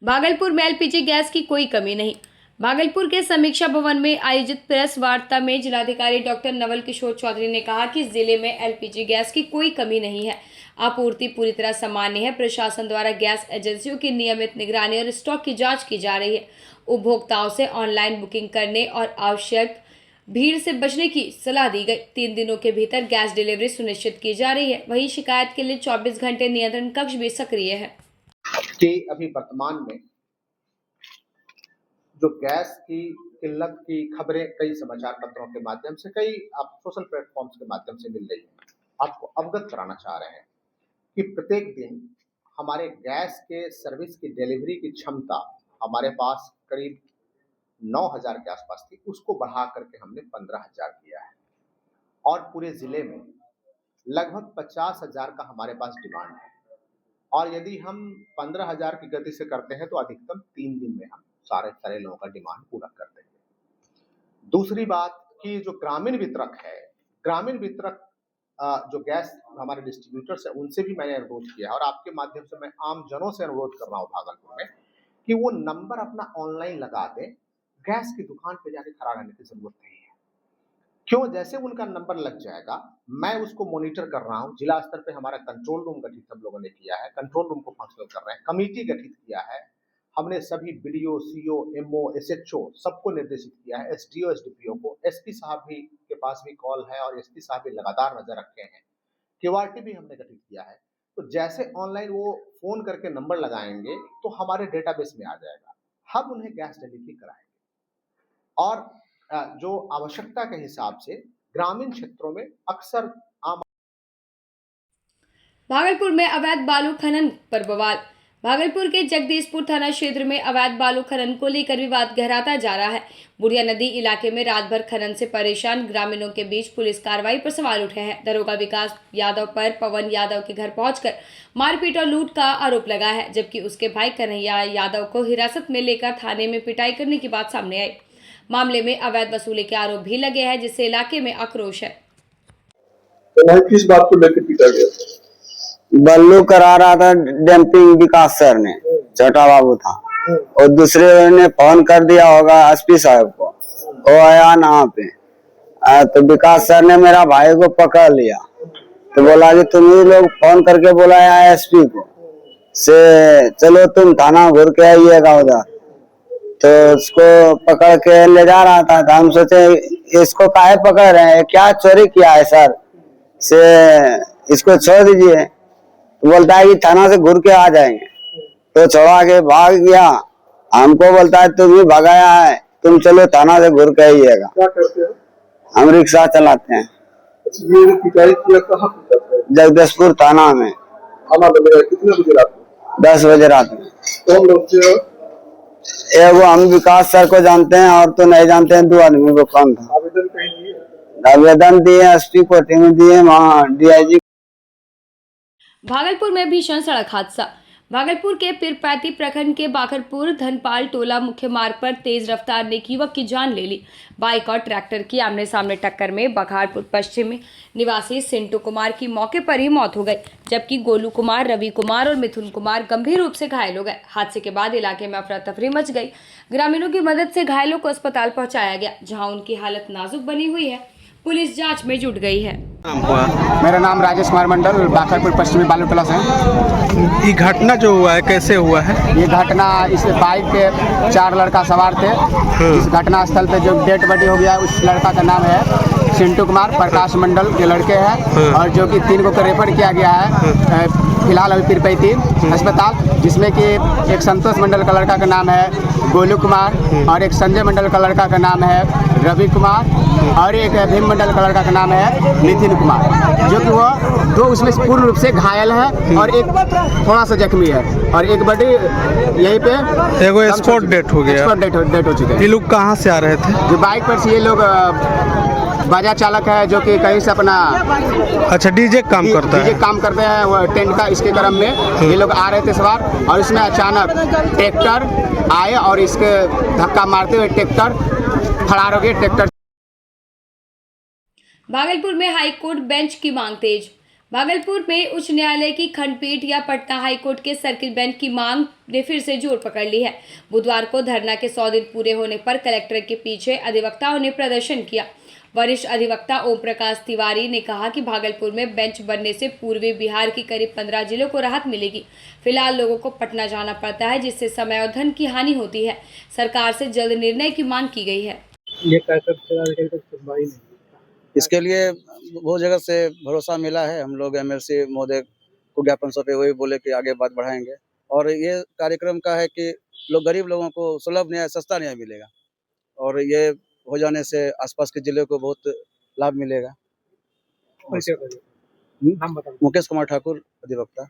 भागलपुर में LPG gas की कोई कमी नहीं। भागलपुर के समीक्षा भवन में आयोजित प्रेस वार्ता में जिलाधिकारी डॉक्टर नवल किशोर चौधरी ने कहा कि जिले में एलपीजी गैस की कोई कमी नहीं है, आपूर्ति पूरी तरह सामान्य है। प्रशासन द्वारा गैस एजेंसियों की नियमित निगरानी और स्टॉक की जांच की जा रही है। उपभोक्ताओं से ऑनलाइन बुकिंग करने और आवश्यक भीड़ से बचने की सलाह दी गई। 3 दिनों के भीतर गैस डिलीवरी सुनिश्चित की जा रही है। वहीं शिकायत के लिए 24 घंटे नियंत्रण कक्ष भी सक्रिय है। कि अभी वर्तमान में जो गैस की किल्लत की खबरें कई समाचार पत्रों के माध्यम से, कई आप सोशल प्लेटफॉर्म्स के माध्यम से मिल रही है। आपको अवगत कराना चाह रहे हैं कि प्रत्येक दिन हमारे गैस के सर्विस की डिलीवरी की क्षमता हमारे पास करीब 9,000 के आसपास थी, उसको बढ़ा करके हमने 15,000 किया है और पूरे जिले में लगभग 50,000 का हमारे पास डिमांड है। और यदि हम 15,000 की गति से करते हैं तो अधिकतम 3 दिन में हम सारे लोगों का डिमांड पूरा कर देंगे। दूसरी बात कि जो ग्रामीण वितरक है, ग्रामीण वितरक जो गैस हमारे डिस्ट्रीब्यूटर्स है, उनसे भी मैंने अनुरोध किया और आपके माध्यम से मैं आम जनों से अनुरोध कर रहा हूँ भागलपुर में कि वो नंबर अपना ऑनलाइन लगा दें। गैस की दुकान पे जाके खड़ा रहने की जरूरत नहीं है। क्यों? जैसे उनका नंबर लग जाएगा, मैं उसको मॉनिटर कर रहा हूँ। जिला स्तर पे हमारा कंट्रोल रूम गठित हम लोगों ने किया है, कंट्रोल रूम को फंक्शनल कर रहे हैं, कमेटी गठित किया है। हमने सभी बीडीओ, सीओ, एमओ, एसएचओ सबको निर्देशित किया है, एसडीओ, एसडीपीओ को। एसपी साहब भी के पास भी कॉल है और एसपी साहब भी लगातार नजर रखे हैं। क्यूआरटी भी हमने गठित किया है। तो जैसे ऑनलाइन वो फोन करके नंबर लगाएंगे तो हमारे डेटाबेस में आ जाएगा, हम उन्हें गैस डिलीवरी कराएंगे। और जो आवश्यकता के हिसाब से ग्रामीण क्षेत्रों में अक्सर आम। भागलपुर में अवैध बालू खनन पर बवाल। भागलपुर के जगदीशपुर थाना क्षेत्र में अवैध बालू खनन को लेकर विवाद गहराता जा रहा है। बुढ़िया नदी इलाके में रात भर खनन से परेशान ग्रामीणों के बीच पुलिस कार्रवाई पर सवाल उठे हैं। दरोगा विकास यादव पर पवन यादव के घर पहुंचकर मारपीट और लूट का आरोप लगा है, जबकि उसके भाई कन्हैया यादव को हिरासत में लेकर थाने में पिटाई करने की बात सामने आई। मामले में अवैध वसूली के आरोप भी लगे हैं, जिससे इलाके में आक्रोश है। तो किस बात को लेकर पीटा गया? बल्लू करा रहा था डंपिंग, विकास सर ने, छोटा बाबू था, और दूसरे ने फोन कर दिया होगा एसपी साहब को, वो आया ना पे। तो विकास सर ने मेरा भाई को पकड़ लिया, तो बोला कि तुम ही लोग फोन करके बुलाया एसपी को से चलो तुम थाना घूर के आइएगा उधर। तो उसको पकड़ के ले जा रहा था, तो हम सोचे इसको काहे पकड़ रहे हैं, क्या चोरी किया है सर, से इसको छोड़ दीजिए। तो बोलता है कि थाना से घूर के आ जाएंगे, तो छोड़ा के भाग गया। हमको बोलता है तुम ही भगाया है, तुम चलो थाना से घूर के आइएगा। क्या करते हो? हम रिक्शा चलाते हैं। ये पिटाई किया कहाँ पे? जगदीशपुर थाना में। थाना लग रहा है कितने बजे रात में? 10 बजे रात में। कौन लोग थे? एगो हम विकास सर को जानते हैं और तो नहीं जानते हैं, 2 आदमी को। कौन था? आवेदन कहीं दिए? आवेदन दिए, एसपी को टीम दिए, वहाँ डीआईजी। भागलपुर में भीषण सड़क हादसा। भागलपुर के पीरपैती प्रखंड के बाखरपुर धनपाल टोला मुख्य मार्ग पर तेज रफ्तार ने एक युवक की जान ले ली। बाइक और ट्रैक्टर की आमने सामने टक्कर में बखारपुर पश्चिम निवासी सिंटू कुमार की मौके पर ही मौत हो गई, जबकि गोलू कुमार, रवि कुमार और मिथुन कुमार गंभीर रूप से घायल हो गए। हादसे के बाद इलाके में अफरा तफरी मच गई। ग्रामीणों की मदद से घायलों को अस्पताल पहुंचाया गया, जहां उनकी हालत नाजुक बनी हुई है। पुलिस जांच में जुट गई है। मेरा नाम राजेश कुमार मंडल, बाखरपुर पश्चिमी बालू टोला से। ये घटना जो हुआ है कैसे हुआ है? ये घटना, इस बाइक पे 4 लड़का सवार थे। इस घटना स्थल पे जो डेड बॉडी हो गया, उस लड़का का नाम है सिंटू कुमार, प्रकाश मंडल के लड़के हैं, और जो कि 3 को रेफर किया गया है फिलहाल अभी पीरपैती अस्पताल, जिसमें कि एक संतोष मंडल का लड़का का नाम है गोलू कुमार, और एक संजय मंडल का लड़का का नाम है रवि कुमार, और एक भीम मंडल का लड़का का नाम है नितिन कुमार, जो कि वो 2 उसमें पूर्ण रूप से घायल है और एक थोड़ा सा जख्मी है, और एक बॉडी यहीं पे एगो स्पॉट डेथ हो गया। डेथ हो चुके हैं। ये लोग कहाँ से आ रहे थे? जो बाइक पर से ये लोग बाजा चालक है, जो कि कहीं से अपना अच्छा डीजे काम करता है। डीजे काम करते हैं वो टेंट का, इसके क्रम में ये लोग आ रहे थे सवार, और इसमें अचानक ट्रैक्टर आए और इसके धक्का मारते हुए ट्रैक्टर फरार हो गए। ट्रैक्टर। भागलपुर में हाईकोर्ट बेंच की मांग तेज। भागलपुर में उच्च न्यायालय की खंडपीठ या पटना हाईकोर्ट के सर्किल बेंच की मांग ने फिर से जोर पकड़ ली है। बुधवार को धरना के 100 दिन पूरे होने पर कलेक्टर के पीछे अधिवक्ताओं ने प्रदर्शन किया। वरिष्ठ अधिवक्ता ओम प्रकाश तिवारी ने कहा कि भागलपुर में बेंच बनने से पूर्वी बिहार की करीब 15 जिलों को राहत मिलेगी। फिलहाल लोगों को पटना जाना पड़ता है, जिससे समय और धन की हानि होती है। सरकार से जल्द निर्णय की मांग की गई है। ये कैसे सुनवाई नहीं? इसके लिए बहुत जगह से भरोसा मिला है। हम लोग एमएलसी महोदय को ज्ञापन सौंपे हुए बोले कि आगे बात बढ़ाएंगे, और ये कार्यक्रम का है कि गरीब लोगों को सुलभ न्याय, सस्ता न्याय मिलेगा, और ये हो जाने से आसपास के जिले को बहुत लाभ मिलेगा। मुकेश कुमार ठाकुर, अधिवक्ता।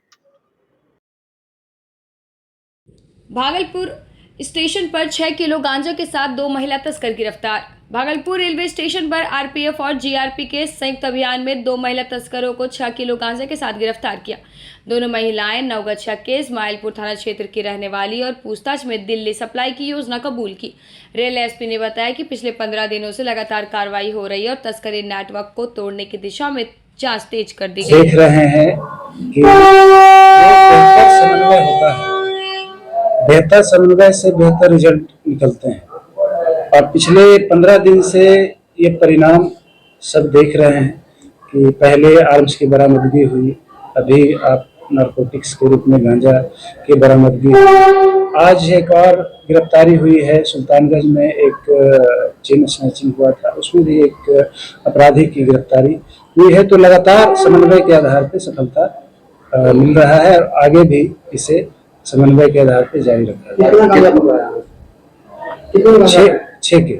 भागलपुर स्टेशन पर 6 किलो गांजा के साथ 2 महिला तस्कर गिरफ्तार। भागलपुर रेलवे स्टेशन पर आरपीएफ और जीआरपी के संयुक्त अभियान में 2 महिला तस्करों को 6 किलो गांजा के साथ गिरफ्तार किया। दोनों महिलाएं नवगछिया के इस्माइलपुर थाना क्षेत्र की रहने वाली और पूछताछ में दिल्ली सप्लाई की योजना कबूल की। रेल एसपी ने बताया कि पिछले 15 दिनों से लगातार कार्रवाई हो रही है और तस्करी नेटवर्क को तोड़ने की दिशा में जांच तेज कर दी गई। देख रहे हैं कि बेहतर समन्वय होता है, बेहतर समन्वय से बेहतर रिजल्ट निकलते हैं, और पिछले 15 दिन से ये परिणाम सब देख रहे हैं कि पहले आर्म्स की बरामदगी हुई, अभी आप नारकोटिक्स के रूप में गांजा की बरामदगी हुई। आज एक और गिरफ्तारी हुई है, सुल्तानगंज में एक चेन स्नैचिंग हुआ था, उसमें भी एक अपराधी की गिरफ्तारी हुई है। तो लगातार समन्वय के आधार पर सफलता मिल रहा है, और आगे भी इसे समन्वय के आधार पर जारी रखा जाएगा। 6 के।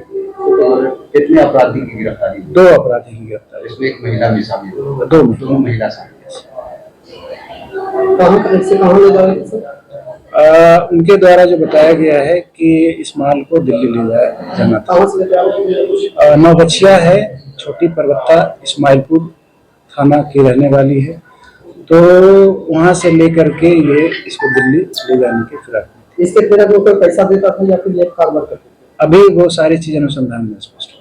कितने अपराधी की गिरफ्तारी? 2 अपराधी की गिरफ्तारी। इसमें एक महिला भी शामिल है। 2 महिला शामिल उनके द्वारा जो बताया गया है कि इस माल को दिल्ली ले जाना था। नवगछिया है, छोटी पर्वता इस्माइलपुर थाना की रहने वाली है, तो वहां से लेकर के ये इसको दिल्ली ले जाने की फिराक में। इसके फिर वो कोई पैसा देता था या फिर ये कारोबार करते थे? अभी वो सारी चीज अनुसंधान में स्पष्ट है।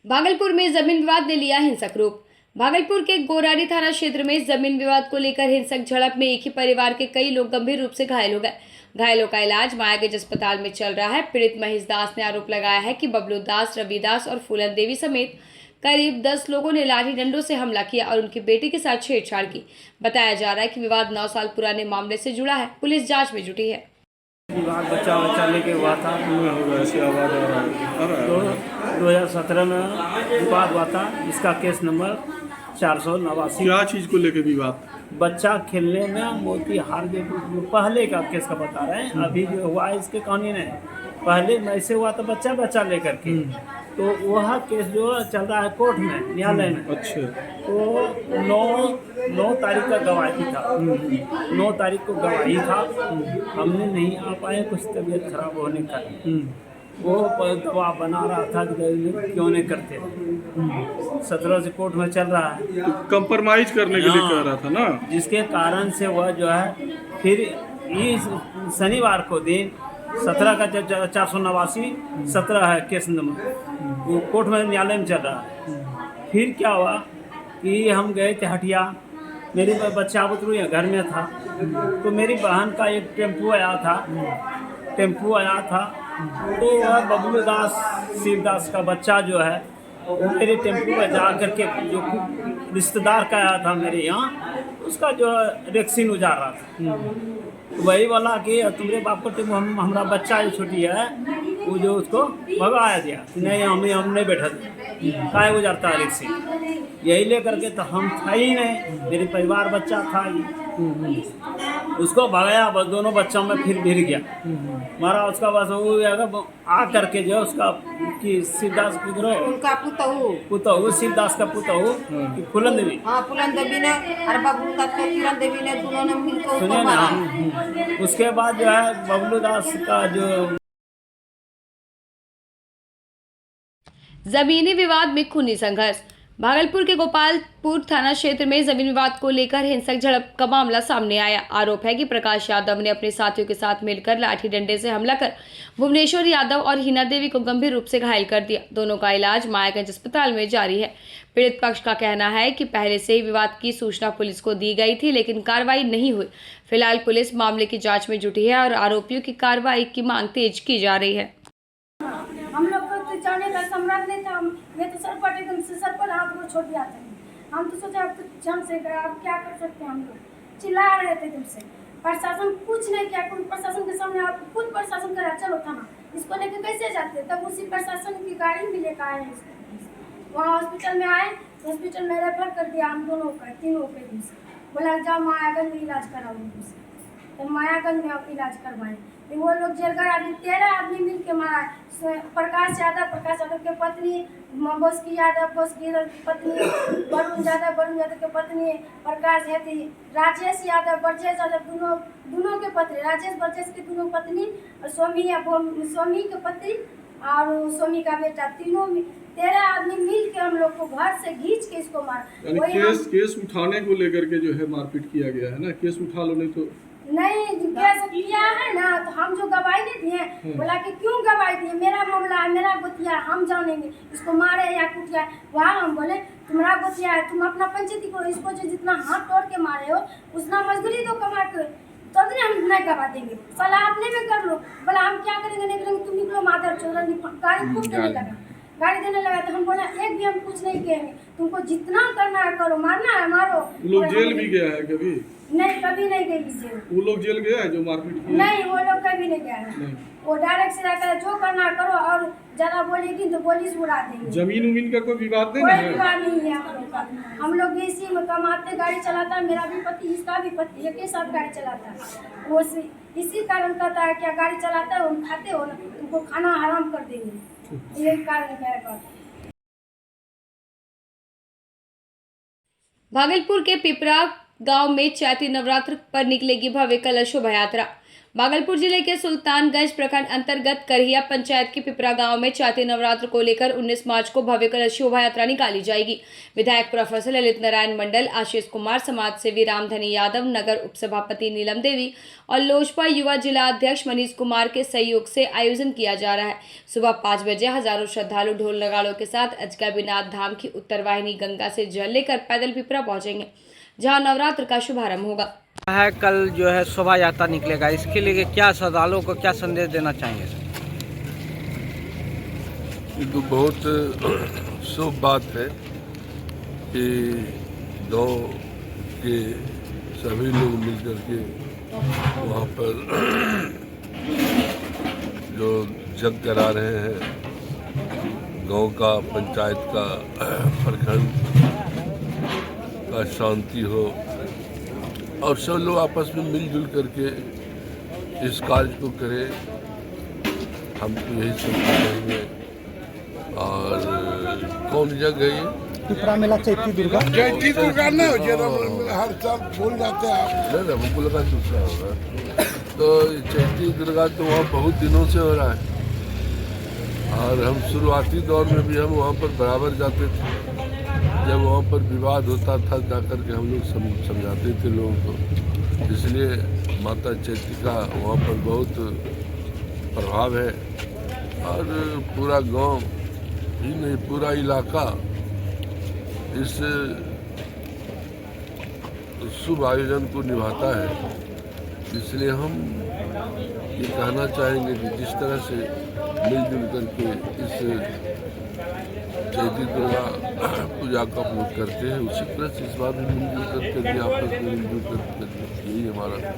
भागलपुर में जमीन विवाद ने लिया हिंसक रूप। भागलपुर के गोरारी थाना क्षेत्र में जमीन विवाद को लेकर हिंसक झड़प में एक ही परिवार के कई लोग गंभीर रूप से घायल हो गए। घायलों का इलाज मायागंज अस्पताल में चल रहा है। पीड़ित महेश दास ने आरोप लगाया है कि बबलू दास, रवि दास और फूलन देवी समेत करीब 10 लोगों ने लाठी डंडों से हमला किया और उनकी बेटी के साथ छेड़छाड़ की। बताया जा रहा है कि विवाद 9 साल पुराने मामले से जुड़ा है। पुलिस जांच में जुटी है। विवाद बच्चा लेके हुआ था। 2017 में विवाद हुआ था। इसका केस नंबर 489। क्या चीज को लेके विवाद? बच्चा खेलने में मोतीहार के पहले का केस का बता रहे हैं। अभी जो हुआ है इसके कहानी नहीं, पहले ऐसे हुआ था बच्चा लेकर के, तो वह केस जो चल रहा है कोर्ट में, न्यायालय में। अच्छा। तो 9 तारीख का गवाही था। 9 तारीख को गवाही था, हमने नहीं आ पाए, कुछ तबीयत खराब होने का। वो दबाव बना रहा था कि क्यों नहीं करते। 17 से कोर्ट में चल रहा है, तो कंप्रोमाइज करने के लिए कह रहा था ना, जिसके कारण से वह जो है फिर इस शनिवार को दिन 17 का 489 17 है केस नंबर, वो कोर्ट में न्यायालय में चल रहा है। फिर क्या हुआ कि हम गए थे हटिया, मेरी बच्चा बुतरू घर में था, तो मेरी बहन का एक टेम्पू आया था, तो वह बबलू दास, शिवदास का बच्चा जो है वो मेरे टेम्पू में जा करके जो रिश्तेदार का आया था मेरे यहाँ, उसका जो रेक्सिन उजार रहा था। वही वाला कि तुम्हारे बाप को टेम्पू, हमारा बच्चा जो छोटी है वो जो उसको भगाया दिया, नहीं हम नहीं बैठा काय गुजारता है रेक्सिन, यही लेकर के। तो हम था ही नहीं, मेरे परिवार बच्चा था ही, उसको भगाया, बस दोनों बच्चों में फिर भिड़ गया, मारा उसका। बस वो आ करके जो उसका कि शिवदास उनका पुतहु शिवदास का पुतहु कि फूलन देवी, हाँ फूलन देवी ने और बबलू का तो किरण देवी ने, दोनों ने मिलकर सुनिए ना। उसके बाद जो है बबलू दास का जो जमीनी विवाद में खूनी संघर्ष। भागलपुर के गोपालपुर थाना क्षेत्र में जमीन विवाद को लेकर हिंसक झड़प का मामला सामने आया। आरोप है कि प्रकाश यादव ने अपने साथियों के साथ मिलकर लाठी डंडे से हमला कर भुवनेश्वर यादव और हिना देवी को गंभीर रूप से घायल कर दिया। दोनों का इलाज मायागंज अस्पताल में जारी है। पीड़ित पक्ष का कहना है कि पहले से ही विवाद की सूचना पुलिस को दी गई थी, लेकिन कार्रवाई नहीं हुई। फिलहाल पुलिस मामले की जाँच में जुटी है और आरोपियों की कार्रवाई की मांग तेज की जा रही है। हम लोग को तो जाने का सम्राट नहीं था। ये तो सर पर एकदम से सर पर हाथ को छोड़ दिया था। हम तो सोचा अब तो जान से गया, अब क्या कर सकते हैं। हम लोग चिल्ला रहे थे एकदम से। प्रशासन कुछ नहीं किया। प्रशासन के सामने आप खुद प्रशासन करा चलो थाना, इसको लेके कैसे जाते। तब उसी प्रशासन की गाड़ी भी लेकर आए हैं। वहाँ हॉस्पिटल में आए, हॉस्पिटल में रेफर कर दिया हम दोनों का, तीनों के से बोला जाओ मायागंज में इलाज कराओ। तो मायागंज में इलाज करवाए। वो लोग जेलगर आदमी 13 आदमी मिल के मारा। प्रकाश यादव के पत्नी, बसकी यादव की पत्नी, वरुण यादव के पत्नी, प्रकाश है थी, राजेश यादव, ब्रजेश यादव दोनों के पत्नी, राजेश ब्रजेश की दोनों पत्नी और स्वामी के पति और स्वामी का बेटा, तीनों 13 आदमी मिल के हम लोग को घर से खींच के इसको मारा। केस उठाने को लेकर के जो है मारपीट किया गया है ना। केस उठा लो, नहीं तो नहीं कैसे किया है ना। तो हम जो गवाही नहीं दिए, बोला कि क्यों गवाही दिए, मेरा मामला है, मेरा गोतिया, हम जानेंगे इसको मारे या कुटिया। वहाँ हम बोले तुम्हारा गोतिया है, तुम अपना पंचायती करो, इसको जो जितना हाथ तोड़ के मारे हो उतना मजदूरी तो कमा के तो हम नहीं गवा देंगे। सलाह अपने में कर लो। बोला हम क्या करेंगे, नहीं करेंगे, तुम निकलो माधर चौधरी। गाड़ी खूब देने लगा, तो हम बोला एक भी हम कुछ नहीं कहेंगे, तुमको जितना करना है करो, मारना है मारो। लोग जेल भी गया है कभी? नहीं, कभी नहीं गई जेल। वो लोग जेल गया है जो मारपीट किया? नहीं, वो लोग कभी नहीं गया है। वो डायरेक्ट से रहता है, जो करना करो, और ज्यादा बोलेगी तो पुलिस उड़ा देंगे। जमीन उमीन का कोई विवाद नहीं है? कोई विवाद नहीं है। हम लोग भी इसी में कमाते, गाड़ी चलाता है, मेरा भी पति, इसका भी पति, एक ही साथ गाड़ी चलाता है। वो इसी कारण कहता है क्या गाड़ी चलाता है, हम खाते हो ना, तुमको खाना हराम कर देंगे, यही कारण है। भागलपुर के पिपरा गांव में चैती नवरात्र पर निकलेगी भव्य कलश शोभा यात्रा। भागलपुर जिले के सुल्तानगंज प्रखंड अंतर्गत करहिया पंचायत के पिपरा गांव में चैती नवरात्र को लेकर 19 मार्च को भव्य कलश शोभा यात्रा निकाली जाएगी। विधायक प्रोफेसर ललित नारायण मंडल, आशीष कुमार, समाजसेवी रामधनी यादव, नगर उपसभापति नीलम देवी और लोजपा युवा जिला अध्यक्ष मनीष कुमार के सहयोग से आयोजन किया जा रहा है। सुबह 5 बजे हजारों श्रद्धालु ढोल नगाड़ों के साथ अजगैबीनाथ धाम की उत्तर वाहिनी गंगा से जल लेकर पैदल पिपरा पहुंचेंगे, जहां नवरात्र का शुभारंभ होगा। कल जो है शोभा यात्रा निकलेगा, इसके लिए क्या श्रद्धालुओं को क्या संदेश देना चाहेंगे? ये तो बहुत शुभ बात है कि गांव के सभी लोग मिलकर के वहाँ पर जो जग करा रहे हैं, गांव का, पंचायत का, प्रखंड का शांति हो और सब लोग आपस में मिलजुल करके इस कार्य को करें। हम तो यही सब करेंगे। और कौन जगह है ये? पिपरा मेला चैती दुर्गा ना हर साल भूल जाते हैं। नहीं, हमको लगा दूसरा होगा। तो चैती दुर्गा तो वहाँ बहुत दिनों से हो रहा है और हम शुरुआती दौर में भी हम वहाँ पर बराबर जाते थे। जब वहाँ पर विवाद होता था जाकर के हम लोग समझाते थे लोगों को। इसलिए माता चैती का वहाँ पर बहुत प्रभाव है और पूरा गांव ही नहीं, पूरा इलाका इस शुभ आयोजन को निभाता है। इसलिए हम ये कहना चाहेंगे कि जिस तरह से मिलजुल करके इस चैती दुर्गा पूजा का हम लोग करते हैं, उसी तरह से इस बार भी मिलजुल करके भी आपस में मिलजुल करके यही हमारा है।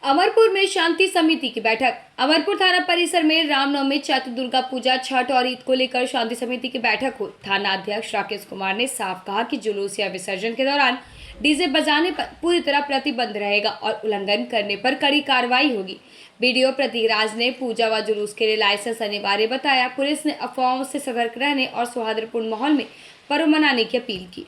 अमरपुर में शांति समिति की बैठक। अमरपुर थाना परिसर में रामनवमी, चैती दुर्गा पूजा, छठ और ईद को लेकर शांति समिति की बैठक हुई। थाना अध्यक्ष राकेश कुमार ने साफ कहा कि जुलूस या विसर्जन के दौरान डीजे बजाने पर पूरी तरह प्रतिबंध रहेगा और उल्लंघन करने पर कड़ी कार्रवाई होगी। बीडीओ प्रतीक राज ने पूजा व जुलूस के लिए लाइसेंस अनिवार्य बताया। पुलिस ने अफवाहों से सतर्क रहने और सौहार्दपूर्ण माहौल में पर्व मनाने की अपील की।